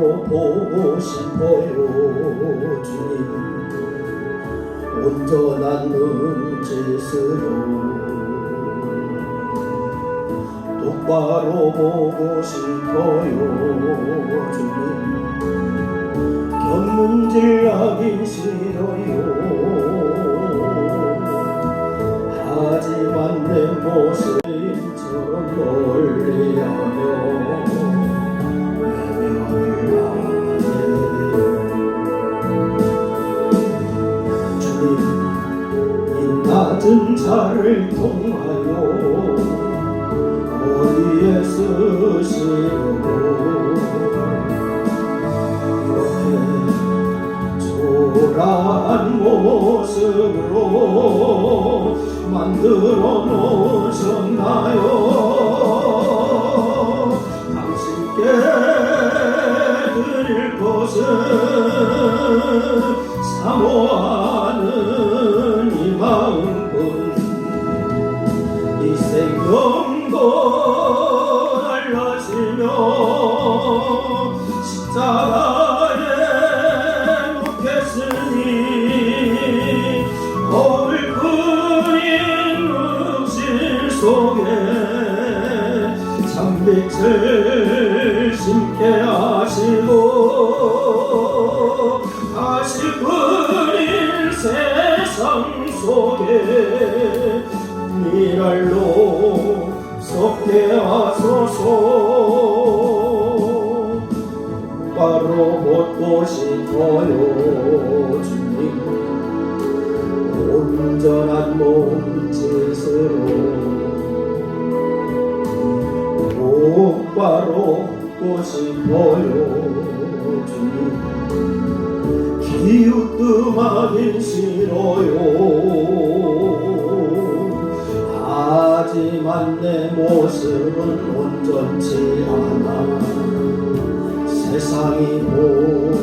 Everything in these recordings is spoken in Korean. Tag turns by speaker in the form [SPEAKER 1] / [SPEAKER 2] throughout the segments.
[SPEAKER 1] 바로 보고 싶어요. 주님 온전한 눈짓으로 똑바로 보고 싶어요. 주님 견문질하기 싫어요. 하지만 내 모습처럼 멀리하며 외면을 하네요. 주님 이 낮은 차를 통하여 어디에 쓰시고 이렇게 초라한 모습으로 만들어 놓으셨나요? 당신께 드릴 것은 사모하는 이 마음뿐. 이 생명도 달라지며 십자가에 눕겠으니 거울뿐인 육신 속에 참빛을 심게 하시고 다시 그린 세상 속에 미랄로 섞게 하소서. 바로 걷고 싶어요. 주님 온전한 몸짓으로 똑바로 걷고 싶어요. 주님 기웃뜸하긴 싫어요. 하지만 내 모습은 온전치 않아 세상이 보이는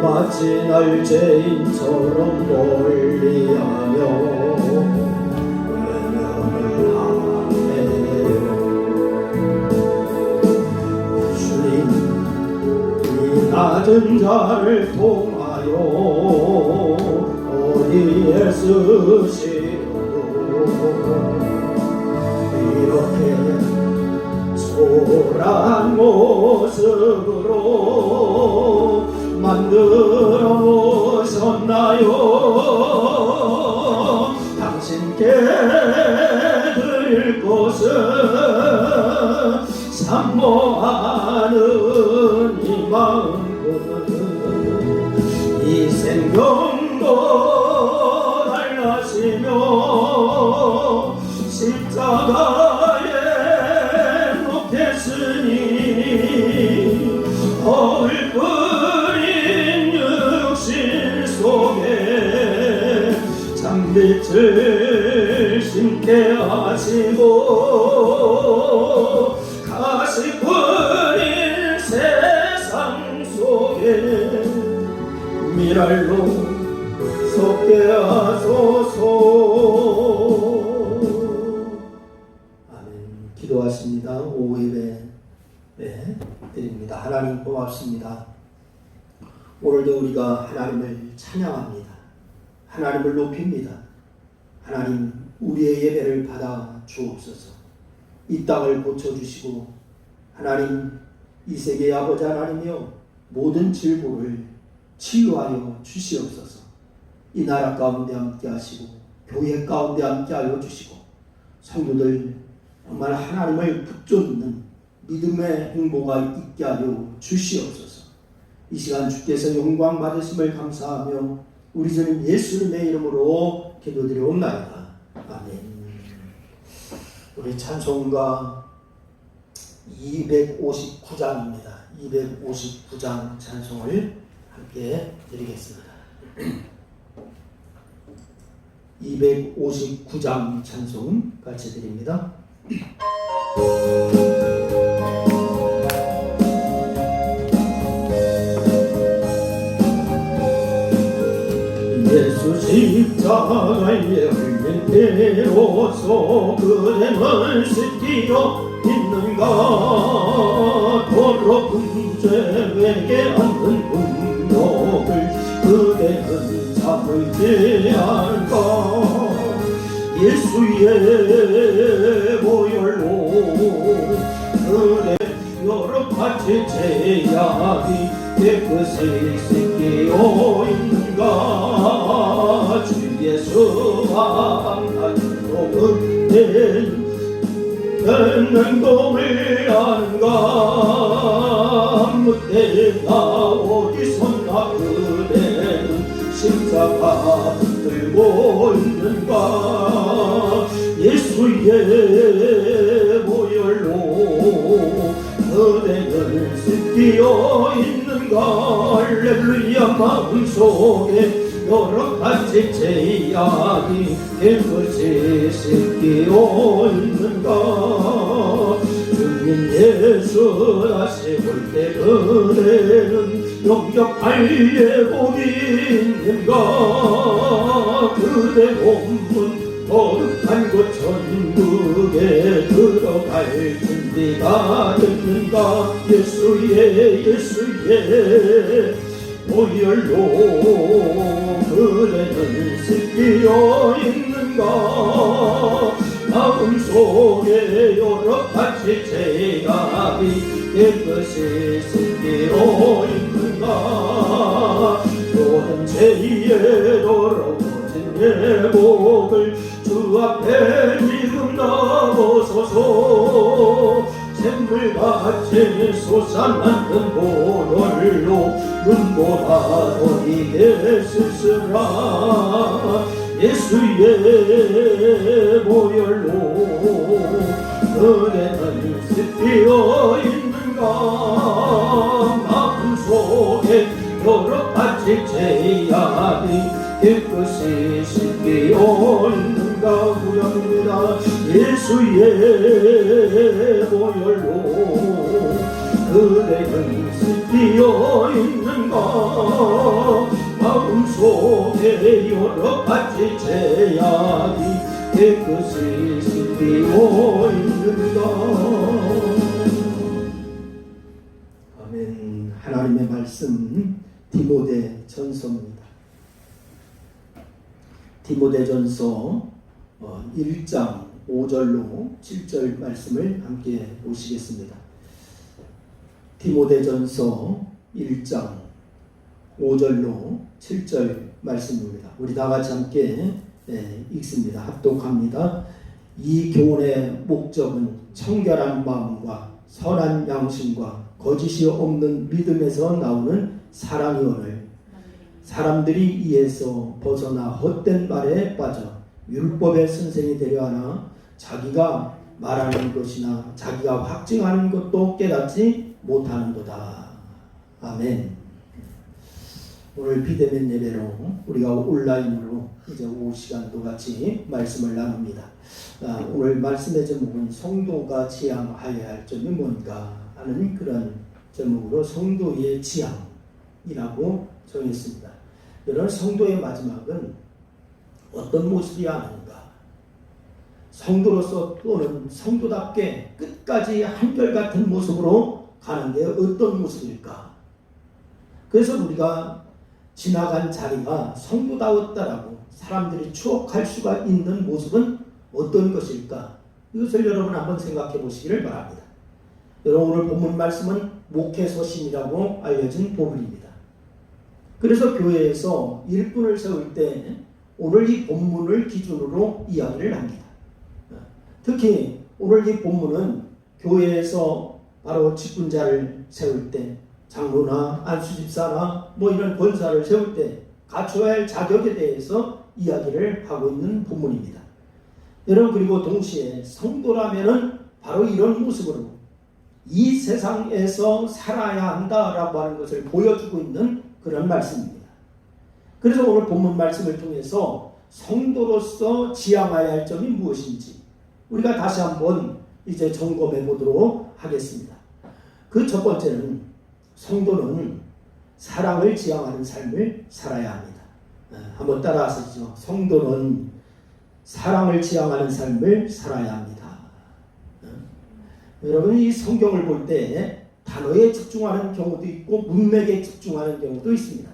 [SPEAKER 1] 마치 날 죄인처럼 멀리하며 외면을 하네요. 주님 이 낮은 자를 통하여 어디에 쓰시고 이렇게 초라한 모습으로 만들어 놓으셨나요? 당신께 드릴 것은 산모하는 이 마음은 이 생명도 달라지며 십자가에 눕겠으니 거울뿐인 육신 속에 참빛을 심게 하시고 가시 뿌린 세상 속에 미랄로 섞게 하소서. 아멘. 기도하십니다. 오후 예배 드립니다. 하나님 고맙습니다. 오늘도 우리가 하나님을 찬양합니다. 하나님을 높입니다. 하나님 우리의 예배를 받아 주옵소서. 이 땅을 고쳐주시고 하나님 이 세계의 아버지 하나님이여 모든 질고를 치유하여 주시옵소서. 이 나라 가운데 함께 하시고 교회 가운데 함께 하여 주시고 성도들 정말 하나님을 붙잡는 믿음의 행보가 있게 하여 주시옵소서. 이 시간 주께서 영광 받으심을 감사하며 우리 주님 예수님의 이름으로 기도드리옵나이다. 아멘. 우리 찬송가 259장입니다. 259장 찬송을 함께 드리겠습니다. 259장 찬송 같이 드립니다. 예수 십자가에 흘린 피로써 그대를 씻기어 있는 있는가 더러운 죄에게 않는 능력을 그대는 참을지 않을까 예수의 보혈로 그대 여러 가지 제약이 깨끗이 씻기어 있는가 주 예수와 함께로 그대는 행동을 아는가 무대나 어디서나 그대는 십자가 들고 있는가 예수의 보혈로 그대는 씻기어 있는가 할렐루야 마음속에 여러 가지 제약이 깨끗이 씻기어 있는가 주님 예수 다시 볼 때 그대는 영접할 예복이 있는가 그대 몸은 거룩한 곳 천국에 들어갈 준비가 됐는가 예수의 보혈로 그대는 씻기어 있는가 마음속에 여러 가지 제약이 깨끗이 씻기어 있는가 모든 죄에 더러워진 예복을 주 앞에 지금 나오소서 샘물같이 솟아나는 보혈로 눈보라 너희게 쓰시라 예수의 보혈로 그대는 씻기어 있는가 마음속에 여러 가지 제약이 깨끗이 씻기어 있는가 구합니다 예수의 보혈로 그대는 씻기어 있는가 마음속에 여러 가지 제약이 깨끗이 씻기어 있는가 아멘 하나님의 말씀 디모데전서입니다. 디모데전서 1장 5절로 7절 말씀을 함께 보시겠습니다. 디모데전서 1장 5절로 7절 말씀입니다. 우리 다 같이 함께 읽습니다. 합독합니다. 이 교훈의 목적은 청결한 마음과 선한 양심과 거짓이 없는 믿음에서 나오는 사랑이오늘 사람들이 이에서 벗어나 헛된 말에 빠져 율법의 선생이 되려 하나 자기가 말하는 것이나 자기가 확증하는 것도 깨닫지 못하는도다. 아멘. 오늘 비대면 예배로 우리가 온라인으로 이제 오후 시간도 같이 말씀을 나눕니다. 오늘 말씀의 제목은 성도가 지향하여야 할 점이 뭔가 하는 그런 제목으로 성도의 지향이라고 정했습니다. 여러분 성도의 마지막은 어떤 모습이 아닌가? 성도로서 또는 성도답게 끝까지 한결같은 모습으로 가는 게 어떤 모습일까? 그래서 우리가 지나간 자리가 성도다웠다라고 사람들이 추억할 수가 있는 모습은 어떤 것일까? 이것을 여러분 한번 생각해 보시기를 바랍니다. 여러분 오늘 본문 말씀은 목회서신이라고 알려진 본문입니다. 그래서 교회에서 일꾼을 세울 때 오늘 이 본문을 기준으로 이야기를 합니다. 특히 오늘 이 본문은 교회에서 바로 직분자를 세울 때 장로나 안수집사나 이런 권사를 세울 때 갖춰야 할 자격에 대해서 이야기를 하고 있는 본문입니다. 여러분 그리고 동시에 성도라면은 바로 이런 모습으로 이 세상에서 살아야 한다라고 하는 것을 보여주고 있는 그런 말씀입니다. 그래서 오늘 본문 말씀을 통해서 성도로서 지향해야 할 점이 무엇인지 우리가 다시 한번 이제 점검해 보도록 하겠습니다. 그 첫 번째는 성도는 사랑을 지향하는 삶을 살아야 합니다. 한번 따라하시죠. 성도는 사랑을 지향하는 삶을 살아야 합니다. 여러분 이 성경을 볼 때 단어에 집중하는 경우도 있고 문맥에 집중하는 경우도 있습니다.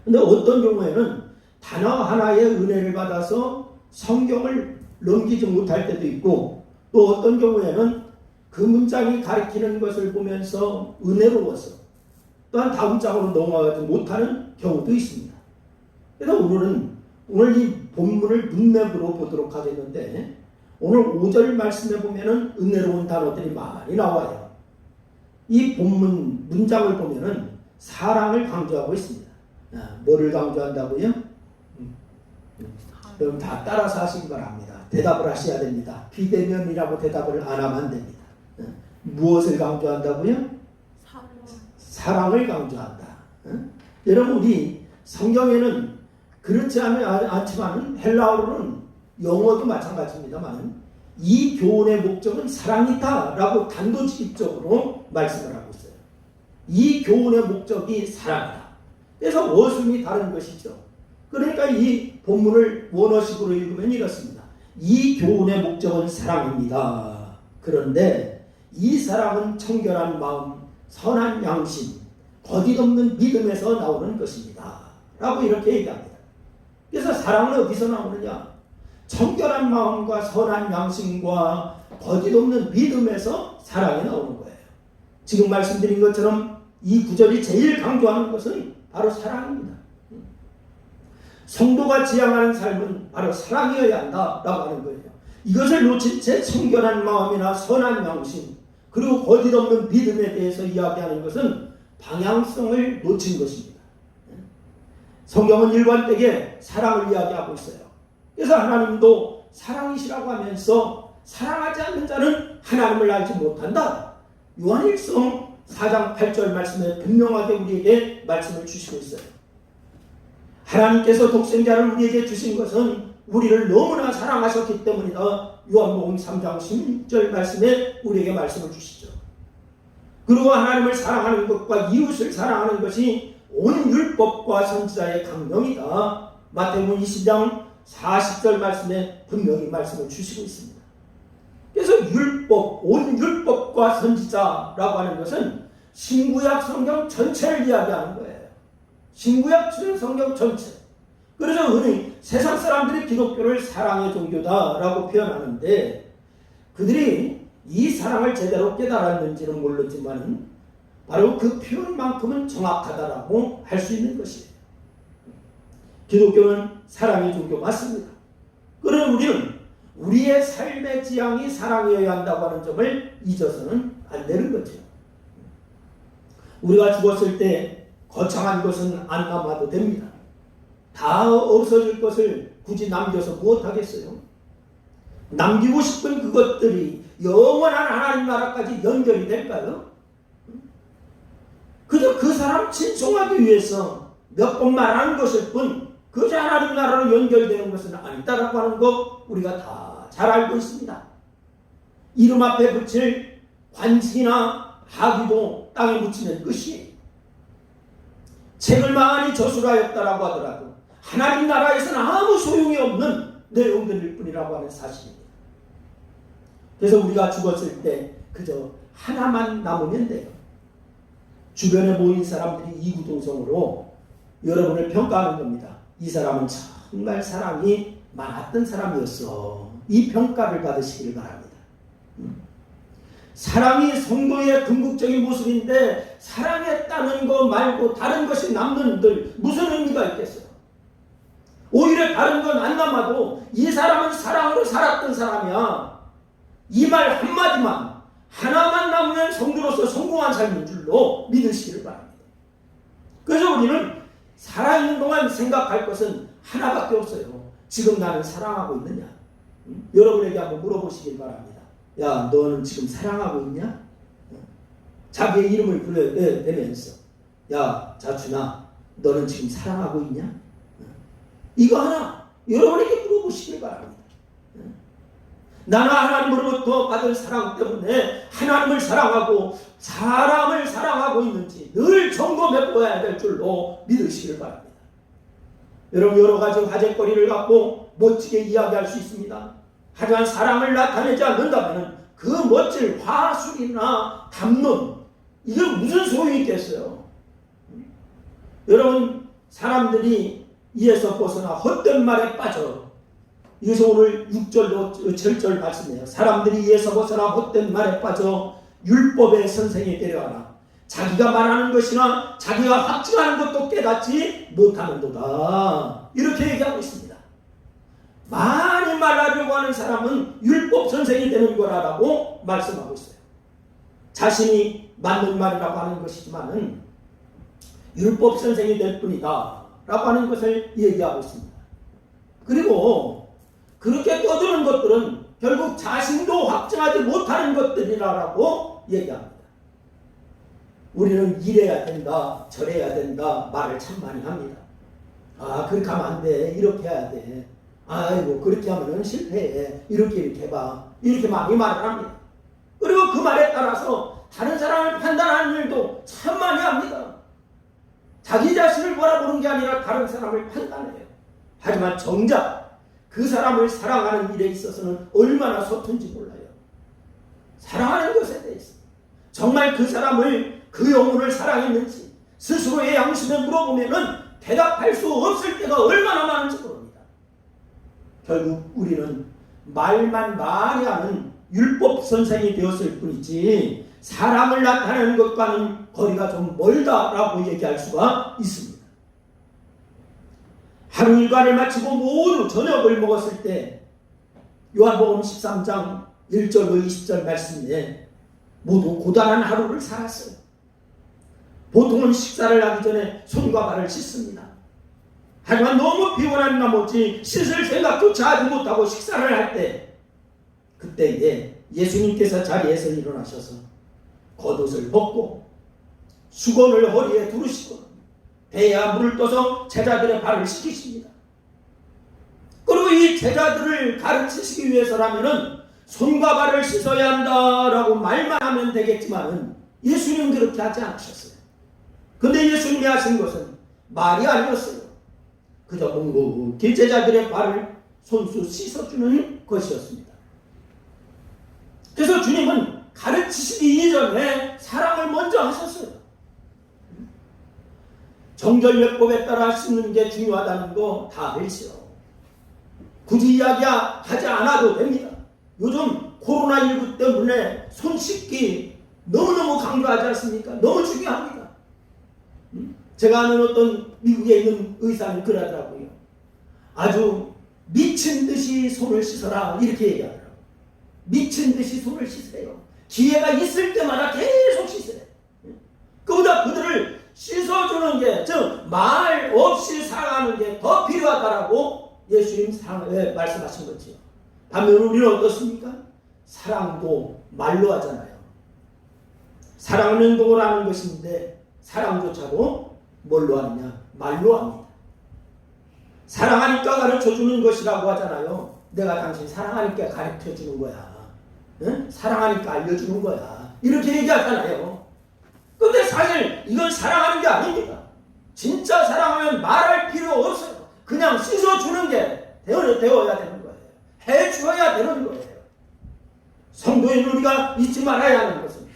[SPEAKER 1] 근데 어떤 경우에는 단어 하나의 은혜를 받아서 성경을 넘기지 못할 때도 있고, 또 어떤 경우에는 그 문장이 가리키는 것을 보면서 은혜로워서 또한 다음 장으로 넘어가지 못하는 경우도 있습니다. 그래서 오늘 이 본문을 문맥으로 보도록 하겠는데, 오늘 5절 말씀에 보면은 은혜로운 단어들이 많이 나와요. 이 본문 문장을 보면은 사랑을 강조하고 있습니다. 뭐를 강조한다고요? 여러분 다 따라서 하시기 바랍니다. 대답을 하셔야 됩니다. 비대면이라고 대답을 안 하면 안 됩니다. 무엇을 강조한다고요? 사랑을 강조한다. 여러분 우리 성경에는 그렇지 않지만 헬라어로는 영어도 마찬가지입니다만 이 교훈의 목적은 사랑이다 라고 단도직입적으로 말씀을 하고 있어요. 이 교훈의 목적이 사랑이다. 그래서 어순이 다른 것이죠. 그러니까 이 본문을 원어식으로 읽으면 이렇습니다. 이 교훈의 목적은 사랑입니다. 그런데 이 사랑은 청결한 마음, 선한 양심, 거짓 없는 믿음에서 나오는 것입니다. 라고 이렇게 얘기합니다. 그래서 사랑은 어디서 나오느냐? 청결한 마음과 선한 양심과 거짓 없는 믿음에서 사랑이 나오는 거예요. 지금 말씀드린 것처럼 이 구절이 제일 강조하는 것은 바로 사랑입니다. 성도가 지향하는 삶은 바로 사랑이어야 한다라고 하는 거예요. 이것을 놓친 채 청결한 마음이나 선한 양심 그리고 거짓 없는 믿음에 대해서 이야기하는 것은 방향성을 놓친 것입니다. 성경은 일관되게 사랑을 이야기하고 있어요. 그래서 하나님도 사랑이시라고 하면서 사랑하지 않는 자는 하나님을 알지 못한다. 요한일서 4장 8절 말씀에 분명하게 우리에게 말씀을 주시고 있어요. 하나님께서 독생자를 우리에게 주신 것은 우리를 너무나 사랑하셨기 때문이다. 요한복음 3장 16절 말씀에 우리에게 말씀을 주시죠. 그리고 하나님을 사랑하는 것과 이웃을 사랑하는 것이 온 율법과 선지자의 강령이다. 마태복음 20장 40절 말씀에 분명히 말씀을 주시고 있습니다. 그래서 온 율법과 선지자라고 하는 것은 신구약 성경 전체를 이야기하는 거예요. 신구약 성경 전체. 그래서 흔히 세상 사람들이 기독교를 사랑의 종교다라고 표현하는데 그들이 이 사랑을 제대로 깨달았는지는 모르지만 바로 그 표현만큼은 정확하다라고 할 수 있는 것이에요. 기독교는 사랑의 종교 맞습니다. 그러나 우리는 우리의 삶의 지향이 사랑이어야 한다고 하는 점을 잊어서는 안 되는 거죠. 우리가 죽었을 때 거창한 것은 안 남아도 됩니다. 다 없어질 것을 굳이 남겨서 무엇하겠어요? 남기고 싶은 그것들이 영원한 하나님 나라까지 연결이 될까요? 그저 그 사람 친송하기 위해서 몇 번 말하는 것일 뿐 그저 하나님 나라로 연결되는 것은 아니다라고 하는 거 우리가 다 잘 알고 있습니다. 이름 앞에 붙일 관직이나 학위도 땅에 묻히는 것이 책을 많이 저술하였다라고 하더라도 하나님 나라에서는 아무 소용이 없는 내용들일 뿐이라고 하는 사실입니다. 그래서 우리가 죽었을 때 그저 하나만 남으면 돼요. 주변에 모인 사람들이 이구동성으로 여러분을 평가하는 겁니다. 이 사람은 정말 사랑이 많았던 사람이었어. 이 평가를 받으시기를 바랍니다. 사랑이 성도의 궁극적인 모습인데 사랑했다는 거 말고 다른 것이 남는들 무슨 의미가 있겠어요? 오히려 다른 건 안 남아도 이 사람은 사랑으로 살았던 사람이야. 이 말 한마디만 하나만 남으면 성도로서 성공한 삶인 줄로 믿으시기를 바랍니다. 그래서 우리는 살아있는 동안 생각할 것은 하나밖에 없어요. 지금 나는 사랑하고 있느냐? 여러분에게 한번 물어보시길 바랍니다. 야, 너는 지금 사랑하고 있냐? 자기의 이름을 불러대면서 야, 자춘아, 너는 지금 사랑하고 있냐? 이거 하나 여러분에게 물어보시길 바랍니다. 나는 하나님으로부터 받은 사랑 때문에 하나님을 사랑하고 사람을 사랑하고 있는지 늘 점검해 보아야 될 줄로 믿으시길 바랍니다. 여러분 여러 가지 화제거리를 갖고 멋지게 이야기할 수 있습니다. 하지만 사랑을 나타내지 않는다면 그 멋질 화술이나 담론, 이게 무슨 소용이 있겠어요? 여러분, 사람들이 이에서 벗어나 헛된 말에 빠져. 이것이 오늘 6절로 7절 말씀이에요. 사람들이 이에서 벗어나 헛된 말에 빠져 율법의 선생에 데려가라. 자기가 말하는 것이나 자기가 확증하는 것도 깨닫지 못하는도다. 이렇게 얘기하고 있습니다. 많이 말하려고 하는 사람은 율법 선생이 되는 거라고 말씀하고 있어요. 자신이 맞는 말이라고 하는 것이지만은 율법 선생이 될 뿐이다 라고 하는 것을 얘기하고 있습니다. 그리고 그렇게 떠드는 것들은 결국 자신도 확증하지 못하는 것들이라고 얘기합니다. 우리는 이래야 된다, 저래야 된다 말을 참 많이 합니다. 아, 그렇게 하면 안 돼, 이렇게 해야 돼, 아이고 그렇게 하면 실패해, 이렇게 해봐, 이렇게 많이 말을 합니다. 그리고 그 말에 따라서 다른 사람을 판단하는 일도 참 많이 합니다. 자기 자신을 바라보는 게 아니라 다른 사람을 판단해요. 하지만 정작 그 사람을 사랑하는 일에 있어서는 얼마나 서툰지 몰라요. 사랑하는 것에 대해서 정말 그 사람을, 그 영혼을 사랑했는지 스스로의 양심에 물어보면은 대답할 수 없을 때가 얼마나 많은지 모릅니다. 결국 우리는 말만 많이 하는 율법 선생이 되었을 뿐이지 사랑을 나타내는 것과는 거리가 좀 멀다라고 얘기할 수가 있습니다. 하루 일과를 마치고 모두 저녁을 먹었을 때 요한복음 13장 1절로 20절 말씀에 모두 고단한 하루를 살았어요. 보통은 식사를 하기 전에 손과 발을 씻습니다. 하지만 너무 피곤한 나머지 씻을 생각조차 하지 못하고 식사를 할 때, 그때에 예수님께서 자리에서 일어나셔서 겉옷을 벗고 수건을 허리에 두르시고 배에 물을 떠서 제자들의 발을 씻기십니다. 그리고 이 제자들을 가르치시기 위해서라면은 손과 발을 씻어야 한다라고 말만 하면 되겠지만은 예수님은 그렇게 하지 않으셨어요. 근데 예수님이 하신 것은 말이 아니었어요. 그저 묵묵히 제자들의 발을 손수 씻어주는 것이었습니다. 그래서 주님은 가르치시기 이전에 사랑을 먼저 하셨어요. 정결례법에 따라 씻는 게 중요하다는 거 다 알죠. 굳이 이야기하지 않아도 됩니다. 요즘 코로나19 때문에 손 씻기 너무너무 강조하지 않습니까? 너무 중요합니다. 제가 아는 어떤 미국에 있는 의사는 그러더라고요. 아주 미친 듯이 손을 씻어라 이렇게 얘기하더라고요. 미친 듯이 손을 씻으래요. 기회가 있을 때마다 계속 씻으래요. 그보다 그들을 씻어주는 게, 즉 말 없이 사랑하는 게 더 필요하다라고 예수님 말씀하신 거죠. 반면 우리는 어떻습니까? 사랑도 말로 하잖아요. 사랑은 행동을 하는 것인데 사랑조차도 뭘로 하느냐? 말로 합니다. 사랑하니까 가르쳐주는 것이라고 하잖아요. 내가 당신 사랑하니까 가르쳐주는 거야. 응? 사랑하니까 알려주는 거야. 이렇게 얘기하잖아요. 근데 사실 이건 사랑하는 게 아닙니다. 진짜 사랑하면 말할 필요 없어요. 그냥 씻어주는 게 되어야 되는 거예요. 해주어야 되는 거예요. 성도인 우리가 잊지 말아야 하는 것은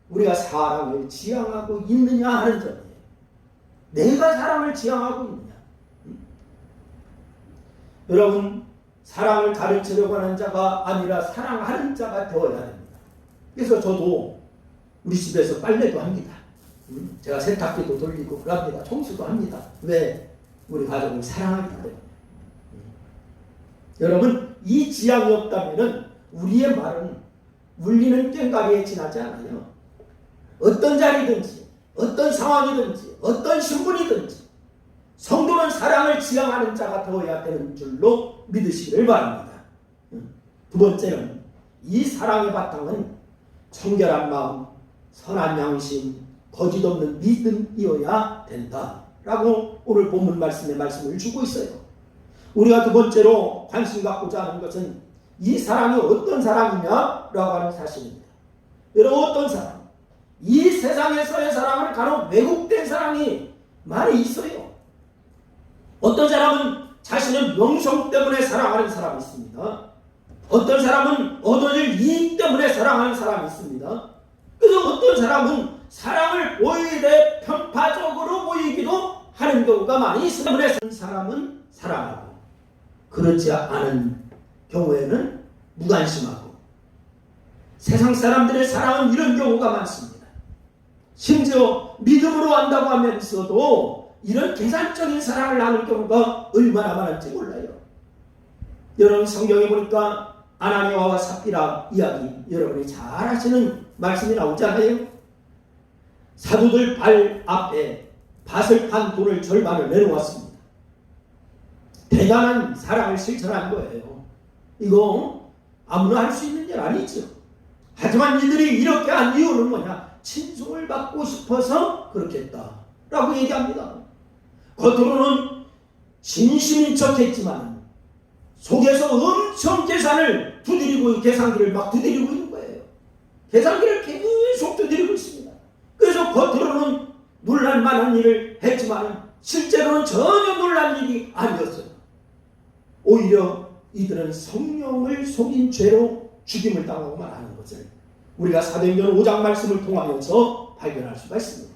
[SPEAKER 1] 우리가 사랑을 지향하고 있느냐 하는 점이에요. 내가 사랑을 지향하고 있느냐. 여러분, 사랑을 가르치려고 하는 자가 아니라 사랑하는 자가 되어야 됩니다. 그래서 저도 우리 집에서 빨래도 합니다. 제가 세탁기도 돌리고 그럽니다. 청소도 합니다. 왜? 우리 가족을 사랑하기 때문에. 여러분, 이 지향이 없다면 우리의 말은 울리는 꽹과리에 지나지 않아요. 어떤 자리든지, 어떤 상황이든지, 어떤 신분이든지 성도는 사랑을 지향하는 자가 되어야 되는 줄로 믿으시기를 바랍니다. 두 번째는 이 사랑의 바탕은 청결한 마음, 선한 양심, 거짓 없는 믿음이어야 된다라고 오늘 본문 말씀에 말씀을 주고 있어요. 우리가 두 번째로 관심 갖고자 하는 것은 이 사랑이 어떤 사랑이냐라고 하는 사실입니다. 여러분, 어떤 사랑? 이 세상에서의 사랑은 간혹 왜곡된 사랑이 많이 있어요. 어떤 사람은 자신의 명성 때문에 사랑하는 사람이 있습니다. 어떤 사람은 얻어질 이익 때문에 사랑하는 사람이 있습니다. 그래서 어떤 사람은 사랑을 보이되 편파적으로 보이기도 하는 경우가 많이 있습니다. 때문에 사람은 사랑하고 그렇지 않은 경우에는 무관심하고, 세상 사람들의 사랑은 이런 경우가 많습니다. 심지어 믿음으로 한다고 하면서도 이런 계산적인 사랑을 나눌 경우가 얼마나 많은지 몰라요. 여러분 성경에 보니까 아나니아와 삽비라 이야기 여러분이 잘 아시는 말씀이 나오잖아요. 사도들 발 앞에 밭을 판 돈을 절반을 내놓았습니다. 대단한 사랑을 실천한 거예요. 이거 아무나 할 수 있는 일 아니죠. 하지만 이들이 이렇게 한 이유는 뭐냐? 친송을 받고 싶어서 그렇게 했다라고 얘기합니다. 겉으로는 진심인 척했지만 속에서 엄청 계산을 두드리고, 계산기를 막 두드리고 있는 거예요. 계산기를 계속 두드리고 있습니다. 그래서 겉으로는 놀랄만한 일을 했지만 실제로는 전혀 놀랄 일이 아니었어요. 오히려 이들은 성령을 속인 죄로 죽임을 당하고만 하는 것을 우리가 사도행전 5장 말씀을 통하여서 발견할 수가 있습니다.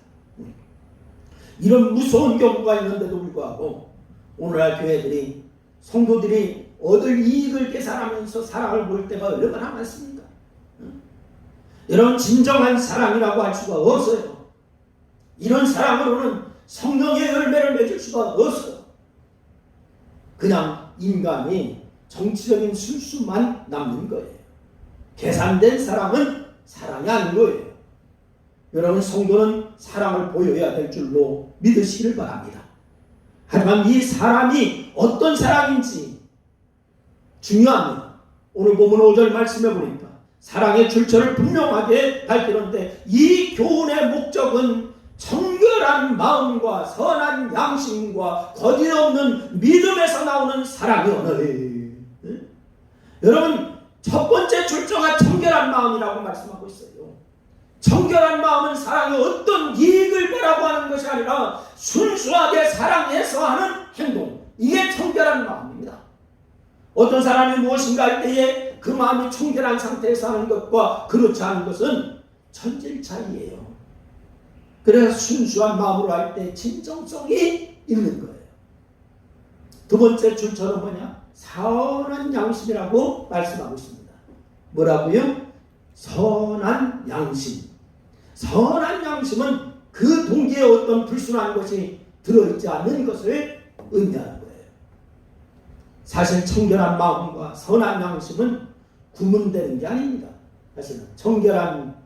[SPEAKER 1] 이런 무서운 경우가 있는데도 불구하고 오늘날 교회들이, 성도들이 얻을 이익을 계산하면서 사랑을 보일 때가 얼마나 많습니까? 이런 진정한 사랑이라고 할 수가 없어요. 이런 사랑으로는 성령의 열매를 맺을 수가 없어요. 그냥 인간이 정치적인 술수만 남는 거예요. 계산된 사랑은 사랑이 아닌 거예요. 여러분 성도는 사랑을 보여야 될 줄로 믿으시기를 바랍니다. 하지만 이 사람이 어떤 사랑인지 중요합니다. 오늘 본문 5절 말씀해 보니까 사랑의 출처를 분명하게 밝히는데, 이 교훈의 목적은 정결한 마음과 선한 양심과 거짓 없는 믿음에서 나오는 사랑이오늘. 여러분 첫 번째 출처가 정결한 마음이라고 말씀하고 있어요. 정결한 마음은 사랑의 어떤 이익을 보라고 하는 것이 아니라 순수하게 사랑해서 하는 행동, 이게 정결한 마음입니다. 어떤 사람이 무엇인가 할 때에 그 마음이 청결한 상태에서 하는 것과 그렇지 않은 것은 천질 차이예요. 그래서 순수한 마음으로 할 때 진정성이 있는 거예요. 두 번째 출처는 뭐냐? 선한 양심이라고 말씀하고 있습니다. 뭐라고요? 선한 양심. 선한 양심은 그 동기에 어떤 불순한 것이 들어있지 않는 것을 의미하는 거예요. 사실 청결한 마음과 선한 양심은 구분되는 게 아닙니다. 사실은 청결한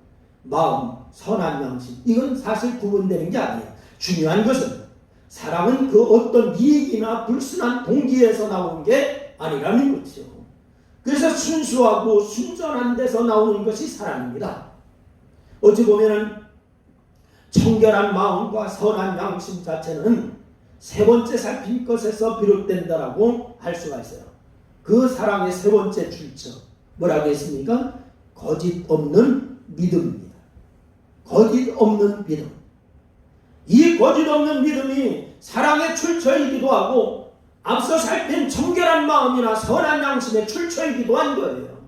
[SPEAKER 1] 마음, 선한 양심, 이건 사실 구분되는 게 아니에요. 중요한 것은 사랑은 그 어떤 이익이나 불순한 동기에서 나오는 게 아니라는 거죠. 그래서 순수하고 순전한 데서 나오는 것이 사랑입니다. 어찌 보면은 청결한 마음과 선한 양심 자체는 세 번째 살필 것에서 비롯된다라고 할 수가 있어요. 그 사랑의 세 번째 출처 뭐라고 했습니까? 거짓 없는 믿음입니다. 거짓 없는 믿음. 이 거짓 없는 믿음이 사랑의 출처이기도 하고 앞서 살핀 정결한 마음이나 선한 양심의 출처이기도 한 거예요.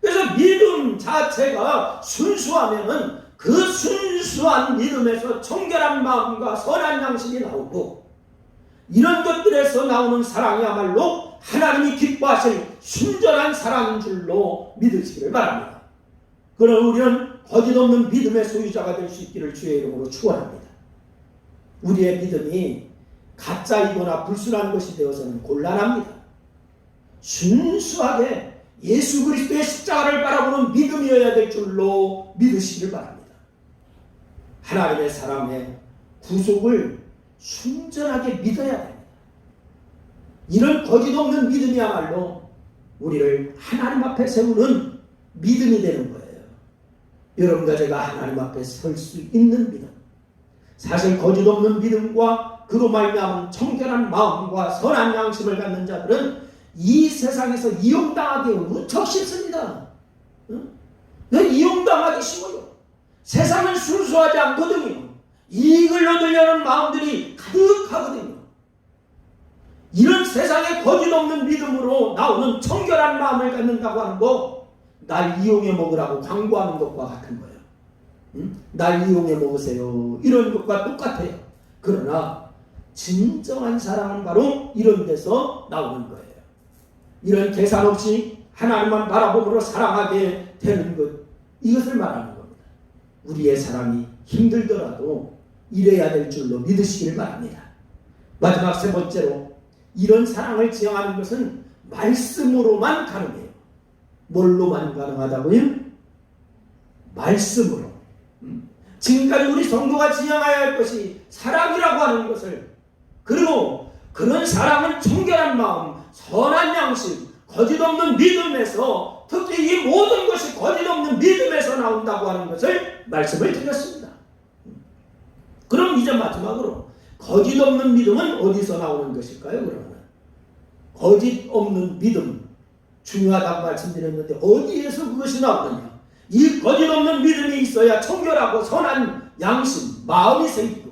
[SPEAKER 1] 그래서 믿음 자체가 순수하면은 그 순수한 믿음에서 정결한 마음과 선한 양심이 나오고, 이런 것들에서 나오는 사랑이야말로 하나님이 기뻐하실 순전한 사랑인 줄로 믿으시기를 바랍니다. 그럼 우리는 거짓 없는 믿음의 소유자가 될 수 있기를 주의 이름으로 축원합니다. 우리의 믿음이 가짜이거나 불순한 것이 되어서는 곤란합니다. 순수하게 예수 그리스도의 십자가를 바라보는 믿음이어야 될 줄로 믿으시기를 바랍니다. 하나님의 사랑의 구속을 순전하게 믿어야 됩니다. 이런 거짓 없는 믿음이야말로 우리를 하나님 앞에 세우는 믿음이 되는 거예요. 여러분과 제가 하나님 앞에 설 수 있는 믿음, 사실 거짓 없는 믿음과 그로 말미암은 청결한 마음과 선한 양심을 갖는 자들은 이 세상에서 이용당하기 무척 쉽습니다. 이용당하기 쉬워요. 세상은 순수하지 않거든요. 이익을 얻으려는 마음들이 가득하거든요. 이런 세상에 거짓없는 믿음으로 나오는 청결한 마음을 갖는다고 하는 거, 날 이용해 먹으라고 광고하는 것과 같은 거예요. 날 이용해 먹으세요, 이런 것과 똑같아요. 그러나 진정한 사랑은 바로 이런 데서 나오는 거예요. 이런 계산 없이 하나님만 바라보므로 사랑하게 되는 것, 이것을 말하는 겁니다. 우리의 사랑이 힘들더라도 이래야 될 줄로 믿으시길 바랍니다. 마지막 세 번째로, 이런 사랑을 지향하는 것은 말씀으로만 가능해요. 뭘로만 가능하다고요? 말씀으로. 지금까지 우리 성도가 지향해야 할 것이 사랑이라고 하는 것을, 그리고 그런 사랑은 청결한 마음, 선한 양심, 거짓없는 믿음에서, 특히 이 모든 것이 거짓없는 믿음에서 나온다고 하는 것을 말씀을 드렸습니다. 그럼 이제 마지막으로 거짓없는 믿음은 어디서 나오는 것일까요? 그러면 거짓없는 믿음, 중요하다고 말씀드렸는데 어디에서 그것이 나오느냐? 이 거짓없는 믿음이 있어야 청결하고 선한 양심, 마음이 생기고,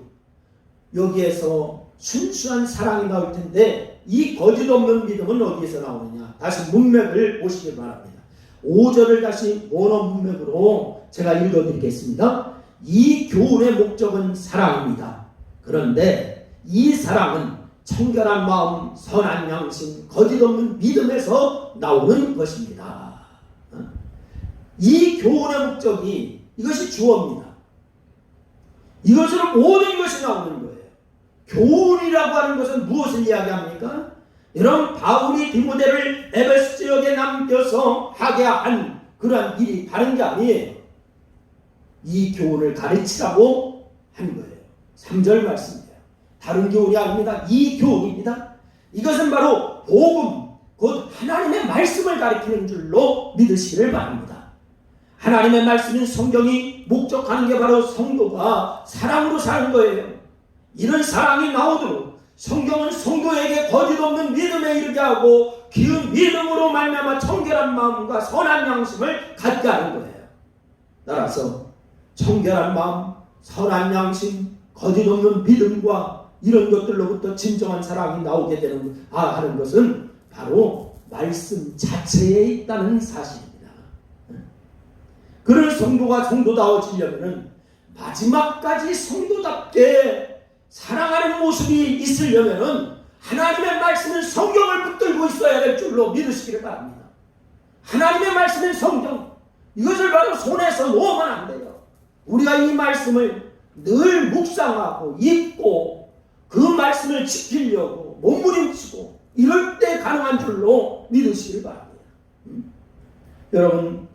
[SPEAKER 1] 여기에서 순수한 사랑이 나올 텐데 이 거짓없는 믿음은 어디에서 나오느냐? 다시 문맥을 보시기 바랍니다. 5절을 다시 원어 문맥으로 제가 읽어드리겠습니다. 이 교훈의 목적은 사랑입니다. 그런데 이 사랑은 청결한 마음, 선한 양심, 거짓없는 믿음에서 나오는 것입니다. 이 교훈의 목적이, 이것이 주어입니다. 이것으로 모든 것이 나오는 거예요. 교훈이라고 하는 것은 무엇을 이야기합니까? 여러분, 바울이 디모데를 에베소 지역에 남겨서 하게 한 그러한 일이 다른 게 아니에요. 이 교훈을 가르치라고 한 거예요. 3절 말씀이에요. 다른 교훈이 아닙니다. 이 교훈입니다. 이것은 바로 복음, 곧 하나님의 말씀을 가르치는 줄로 믿으시기를 바랍니다. 하나님의 말씀인 성경이 목적하는 게 바로 성도가 사랑으로 사는 거예요. 이런 사랑이 나오도록 성경은 성도에게 거짓없는 믿음에 이르게 하고 기은 믿음으로 말미암아 청결한 마음과 선한 양심을 갖게 하는 거예요. 따라서 청결한 마음, 선한 양심, 거짓없는 믿음과 이런 것들로부터 진정한 사랑이 나오게 하는 것은 바로 말씀 자체에 있다는 사실입니다. 그런 성도가 성도다워지려면 마지막까지 성도답게 사랑하는 모습이 있으려면 하나님의 말씀은 성경을 붙들고 있어야 될 줄로 믿으시기를 바랍니다. 하나님의 말씀은 성경, 이것을 바로 손에서 놓으면 안 돼요. 우리가 이 말씀을 늘 묵상하고 읽고 그 말씀을 지키려고 몸부림치고 이럴 때 가능한 줄로 믿으시길 바랍니다. 여러분,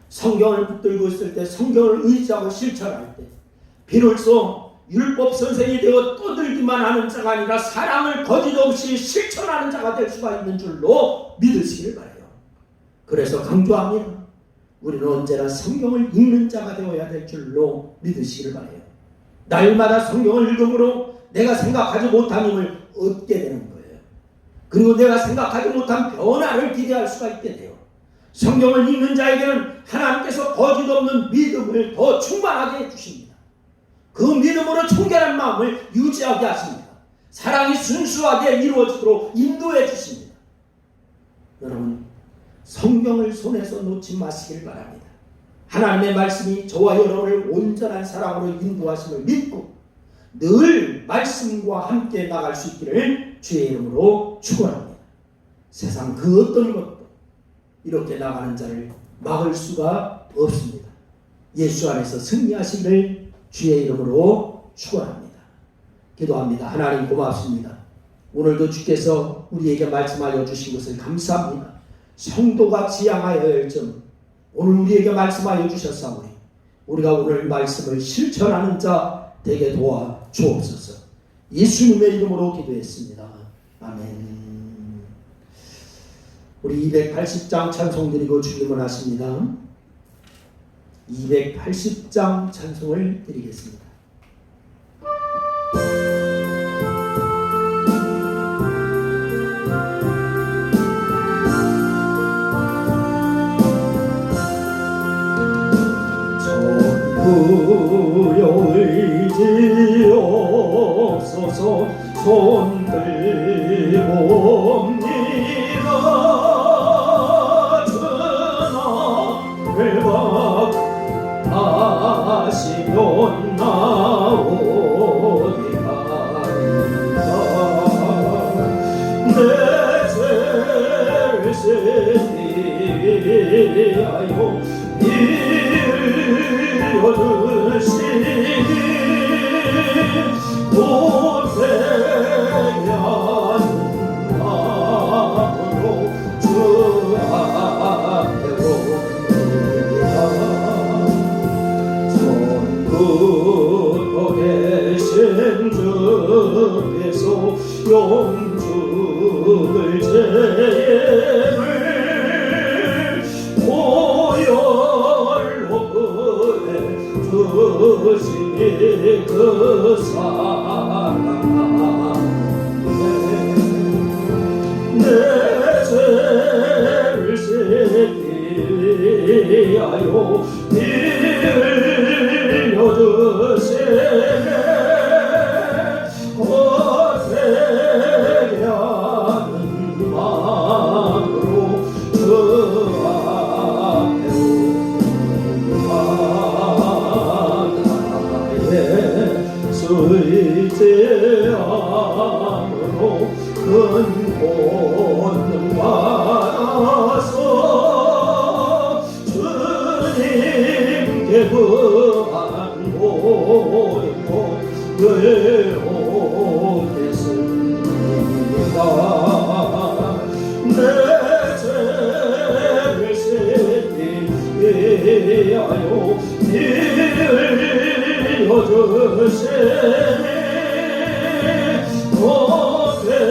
[SPEAKER 1] 성경을 붙들고 있을 때, 성경을 의지하고 실천할 때 비로소 율법 선생이 되어 떠들기만 하는 자가 아니라 사랑을 거짓없이 실천하는 자가 될 수가 있는 줄로 믿으시길 바라요. 그래서 강조합니다. 우리는 언제나 성경을 읽는 자가 되어야 될 줄로 믿으시길 바라요. 날마다 성경을 읽음으로 내가 생각하지 못한 힘을 얻게 되는 거예요. 그리고 내가 생각하지 못한 변화를 기대할 수가 있게 돼요. 성경을 읽는 자에게는 하나님께서 거짓없는 믿음을 더 충만하게 해주십니다. 그 믿음으로 청결한 마음을 유지하게 하십니다. 사랑이 순수하게 이루어지도록 인도해 주십니다. 여러분, 성경을 손에서 놓지 마시길 바랍니다. 하나님의 말씀이 저와 여러분을 온전한 사랑으로 인도하심을 믿고 늘 말씀과 함께 나갈 수 있기를 주의 이름으로 축원합니다. 세상 그 어떤 것도 이렇게 나가는 자를 막을 수가 없습니다. 예수 안에서 승리하시기를 주의 이름으로 축원합니다. 기도합니다. 하나님 고맙습니다. 오늘도 주께서 우리에게 말씀하여 주신 것을 감사합니다. 성도가 지향하여야 할 점, 오늘 우리에게 말씀하여 주셨사오니 우리가 오늘 말씀을 실천하는 자 되게 도와 주옵소서. 예수님의 이름으로 기도했습니다. 아멘. 우리 280장 찬송 드리고 주님을 하십니다. 280장 찬송을 드리겠습니다. 전부여 의지옵소서 손들고 전하를 박하시면 나오리이다. 내 죄를 세리하여 빌려주시니 못되게 하는 마음으로 주 앞에 옵니다. 천국에 계신 주께서 영죽을 죄를 보혈로 그래 주시니 그 사랑 내 죄를 세리하여 빌려주시네 못되게 하는 마음으로 주 앞에 나의 술죄함으로 큰 본능 받아서 주님께 구한 모든 것을 오겠습니다. 내 죄를 세리하여 빌려주시니 못되게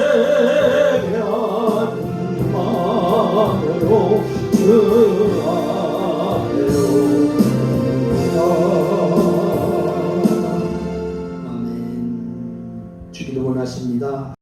[SPEAKER 1] 하는 마음으로 주 앞에 옵니다. 아멘. 주기도 원하십니다.